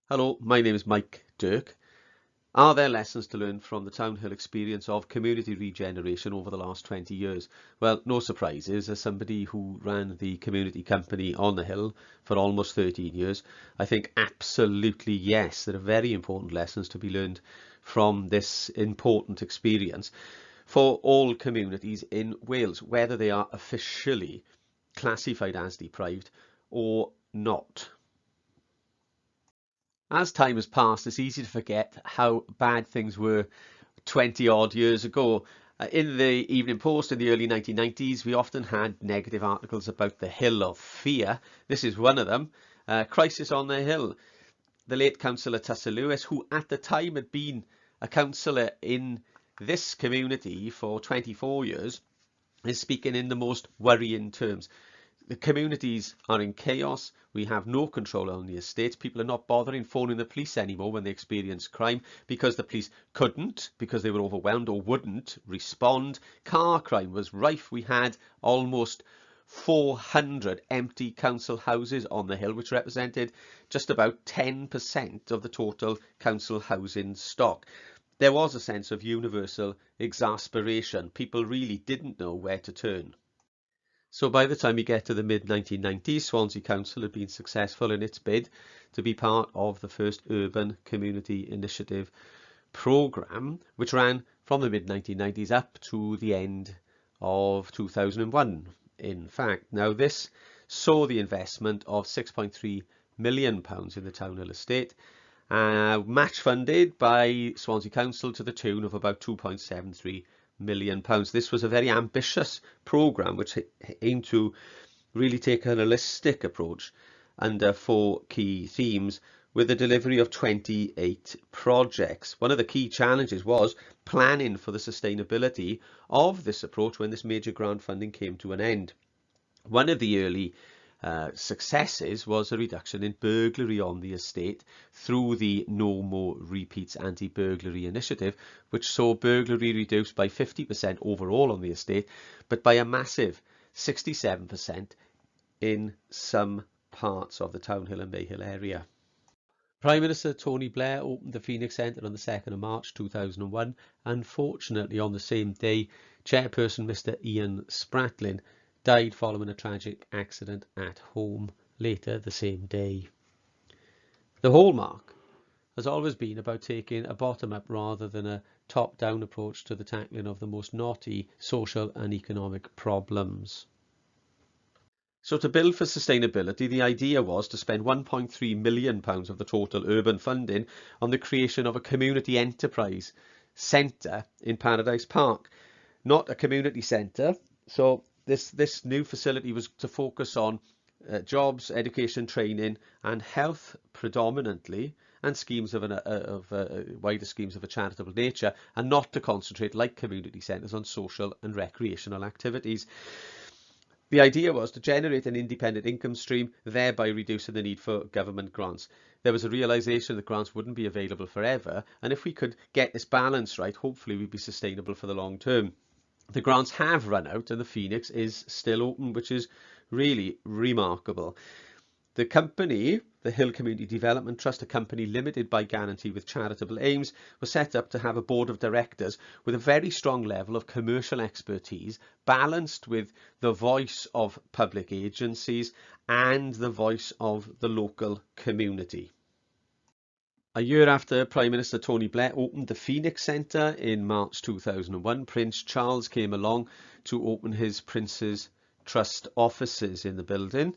Hello, my name is Mike Dirk. Are there lessons to learn from the Townhill experience of community regeneration over the last 20 years? Well, no surprises. As somebody who ran the community company on the hill for almost 13 years, I think absolutely yes, there are very important lessons to be learned from this important experience for all communities in Wales, whether they are officially classified as deprived or not. As time has passed, it's easy to forget how bad things were 20 odd years ago. In the Evening Post in the early 1990s, we often had negative articles about the Hill of Fear. This is one of them. Crisis on the Hill. The late councillor Tussa Lewis, who at the time had been a councillor in this community for 24 years, is speaking in the most worrying terms. The communities are in chaos. We have no control on the estates. People are not bothering phoning the police anymore when they experience crime because the police couldn't, because they were overwhelmed, or wouldn't respond. Car crime was rife. We had almost 400 empty council houses on the hill, which represented just about 10% of the total council housing stock. There was a sense of universal exasperation. People really didn't know where to turn. So by the time you get to the mid-1990s, Swansea Council had been successful in its bid to be part of the first Urban Community Initiative programme, which ran from the mid-1990s up to the end of 2001. In fact, now this saw the investment of £6.3 million in the Townhill estate, match funded by Swansea Council to the tune of about £2.73 million. This was a very ambitious programme which aimed to really take a holistic approach under four key themes with the delivery of 28 projects. One of the key challenges was planning for the sustainability of this approach when this major grant funding came to an end. One of the early successes was a reduction in burglary on the estate through the No More Repeats anti-burglary initiative, which saw burglary reduced by 50% overall on the estate, but by a massive 67% in some parts of the Townhill and Mayhill area. Prime Minister Tony Blair opened the Phoenix Centre on the 2nd of March 2001. Unfortunately, on the same day, Chairperson Mr Ian Spratlin died following a tragic accident at home later the same day. The hallmark has always been about taking a bottom-up rather than a top-down approach to the tackling of the most knotty social and economic problems. So to build for sustainability, the idea was to spend £1.3 million of the total urban funding on the creation of a community enterprise centre in Paradise Park, not a community centre. So this new facility was to focus on jobs, education, training and health predominantly, and schemes of wider schemes of a charitable nature, and not to concentrate like community centres on social and recreational activities. The idea was to generate an independent income stream, thereby reducing the need for government grants. There was a realisation that grants wouldn't be available forever, and if we could get this balance right, hopefully we'd be sustainable for the long term. The grants have run out and the Phoenix is still open, which is really remarkable. The company, the Hill Community Development Trust, a company limited by guarantee with charitable aims, was set up to have a board of directors with a very strong level of commercial expertise, balanced with the voice of public agencies and the voice of the local community. A year after Prime Minister Tony Blair opened the Phoenix Centre in March 2001, Prince Charles came along to open his Prince's Trust offices in the building.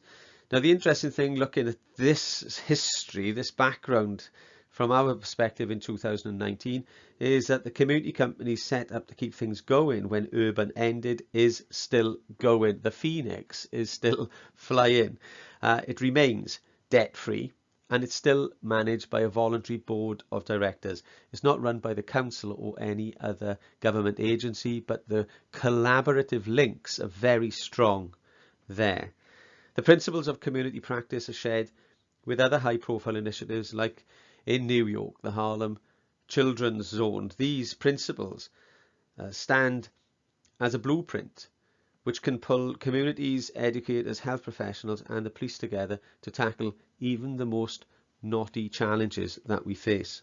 Now, the interesting thing looking at this history, this background from our perspective in 2019, is that the community company set up to keep things going when urban ended is still going. The Phoenix is still flying. It remains debt-free, and it's still managed by a voluntary board of directors. It's not run by the council or any other government agency, but the collaborative links are very strong there. The principles of community practice are shared with other high-profile initiatives like in New York, the Harlem Children's Zone. These principles stand as a blueprint which can pull communities, educators, health professionals and the police together to tackle even the most knotty challenges that we face.